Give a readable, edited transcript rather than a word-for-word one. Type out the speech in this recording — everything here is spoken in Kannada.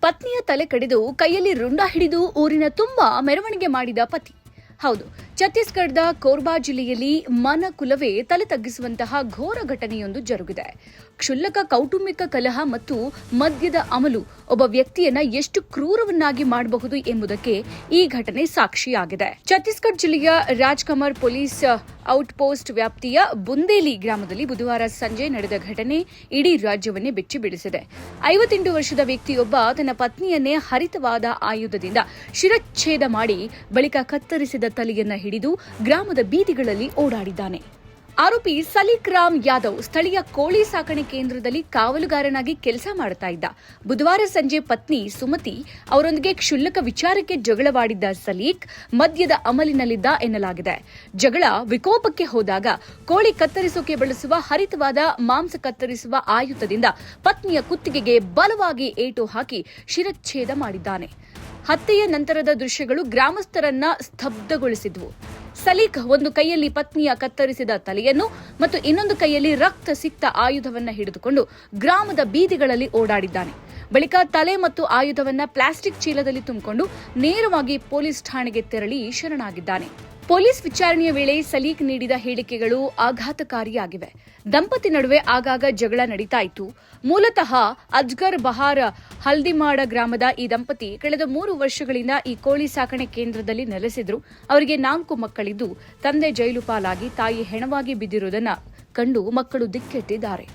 ಪತ್ನಿಯ ತಲೆ ಕಡಿದು ಕೈಯಲ್ಲಿ ರುಂಡ ಹಿಡಿದು ಊರಿನ ತುಂಬಾ ಮೆರವಣಿಗೆ ಮಾಡಿದ ಪತಿ. ಹೌದು, ಛತ್ತೀಸ್ಗಢದ ಕೋರ್ಬಾ ಜಿಲ್ಲೆಯಲ್ಲಿ ಮನಕುಲವೇ ತಲೆ ತಗ್ಗಿಸುವಂತಹ ಘೋರ ಘಟನೆಯೊಂದು ಜರುಗಿದೆ. ಕ್ಷುಲ್ಲಕ ಕೌಟುಂಬಿಕ ಕಲಹ ಮತ್ತು ಮದ್ಯದ ಅಮಲು ಒಬ್ಬ ವ್ಯಕ್ತಿಯನ್ನ ಎಷ್ಟು ಕ್ರೂರವನ್ನಾಗಿ ಮಾಡಬಹುದು ಎಂಬುದಕ್ಕೆ ಈ ಘಟನೆ ಸಾಕ್ಷಿಯಾಗಿದೆ. ಛತ್ತೀಸ್ಗಢ ಜಿಲ್ಲೆಯ ರಾಜ್ಕಮರ್ ಪೊಲೀಸ್ ಔಟ್ಪೋಸ್ಟ್ ವ್ಯಾಪ್ತಿಯ ಬುಂದೇಲಿ ಗ್ರಾಮದಲ್ಲಿ ಬುಧವಾರ ಸಂಜೆ ನಡೆದ ಘಟನೆ ಇಡೀ ರಾಜ್ಯವನ್ನೇ ಬೆಚ್ಚಿ ಬೀಳಿಸಿದೆ. 58 ವರ್ಷದ ವ್ಯಕ್ತಿಯೊಬ್ಬ ತನ್ನ ಪತ್ನಿಯನ್ನೇ ಹರಿತವಾದ ಆಯುಧದಿಂದ ಶಿರಚ್ಛೇದ ಮಾಡಿ ಬಳಿಕ ಕತ್ತರಿಸಿದ ತಲೆಯನ್ನ ಹಿಡಿದು ಗ್ರಾಮದ ಬೀದಿಗಳಲ್ಲಿ ಓಡಾಡಿದ್ದಾನೆ. ಆರೋಪಿ ಸಲೀಕ್ ರಾಮ್ ಯಾದವ್ ಸ್ಥಳೀಯ ಕೋಳಿ ಸಾಕಣೆ ಕೇಂದ್ರದಲ್ಲಿ ಕಾವಲುಗಾರನಾಗಿ ಕೆಲಸ ಮಾಡುತ್ತಾ ಇದ್ದ. ಬುಧವಾರ ಸಂಜೆ ಪತ್ನಿ ಸುಮತಿ ಅವರೊಂದಿಗೆ ಕ್ಷುಲ್ಲಕ ವಿಚಾರಕ್ಕೆ ಜಗಳವಾಡಿದ್ದ ಸಲೀಕ್ ಮದ್ಯದ ಅಮಲಿನಲ್ಲಿದ್ದ ಎನ್ನಲಾಗಿದೆ. ಜಗಳ ವಿಕೋಪಕ್ಕೆ ಹೋದಾಗ ಕೋಳಿ ಕತ್ತರಿಸೋಕೆ ಬಳಸುವ ಹರಿತವಾದ ಮಾಂಸ ಕತ್ತರಿಸುವ ಆಯುಧದಿಂದ ಪತ್ನಿಯ ಕುತ್ತಿಗೆಗೆ ಬಲವಾಗಿ ಏಟು ಹಾಕಿ ಶಿರಚ್ಛೇದ ಮಾಡಿದ್ದಾನೆ. ಹತ್ಯೆಯ ನಂತರದ ದೃಶ್ಯಗಳು ಗ್ರಾಮಸ್ಥರನ್ನ ಸ್ತಬ್ಧಗೊಳಿಸಿದ್ವು. ಸಲೀಕ್ ಒಂದು ಕೈಯಲ್ಲಿ ಪತ್ನಿಯ ಕತ್ತರಿಸಿದ ತಲೆಯನ್ನು ಮತ್ತು ಇನ್ನೊಂದು ಕೈಯಲ್ಲಿ ರಕ್ತ ಸಿಕ್ತ ಆಯುಧವನ್ನ ಹಿಡಿದುಕೊಂಡು ಗ್ರಾಮದ ಬೀದಿಗಳಲ್ಲಿ ಓಡಾಡಿದ್ದಾನೆ. ಬಳಿಕ ತಲೆ ಮತ್ತು ಆಯುಧವನ್ನ ಪ್ಲಾಸ್ಟಿಕ್ ಚೀಲದಲ್ಲಿ ತುಂಬಿಕೊಂಡು ನೇರವಾಗಿ ಪೊಲೀಸ್ ಠಾಣೆಗೆ ತೆರಳಿ ಶರಣಾಗಿದ್ದಾನೆ. ಪೊಲೀಸ್ ವಿಚಾರಣೆಯ ವೇಳೆ ಸಲೀಕ್ ನೀಡಿದ ಹೇಳಿಕೆಗಳು ಆಘಾತಕಾರಿಯಾಗಿವೆ. ದಂಪತಿ ನಡುವೆ ಆಗಾಗ ಜಗಳ ನಡೀತಾ ಇತ್ತು. ಮೂಲತಃ ಅಜ್ಗರ್ ಬಹಾರ್ ಹಲ್ದಿಮಾಡ ಗ್ರಾಮದ ಈ ದಂಪತಿ ಕಳೆದ 3 ವರ್ಷಗಳಿಂದ ಈ ಕೋಳಿ ಸಾಕಣೆ ಕೇಂದ್ರದಲ್ಲಿ ನೆಲೆಸಿದ್ರು. ಅವರಿಗೆ 4 ಮಕ್ಕಳಿದ್ದು ತಂದೆ ಜೈಲು ಪಾಲಾಗಿ ತಾಯಿ ಹೆಣವಾಗಿ ಬಿದ್ದಿರುವುದನ್ನು ಕಂಡು ಮಕ್ಕಳು ದಿಕ್ಕೆಟ್ಟಿದ್ದಾರೆ.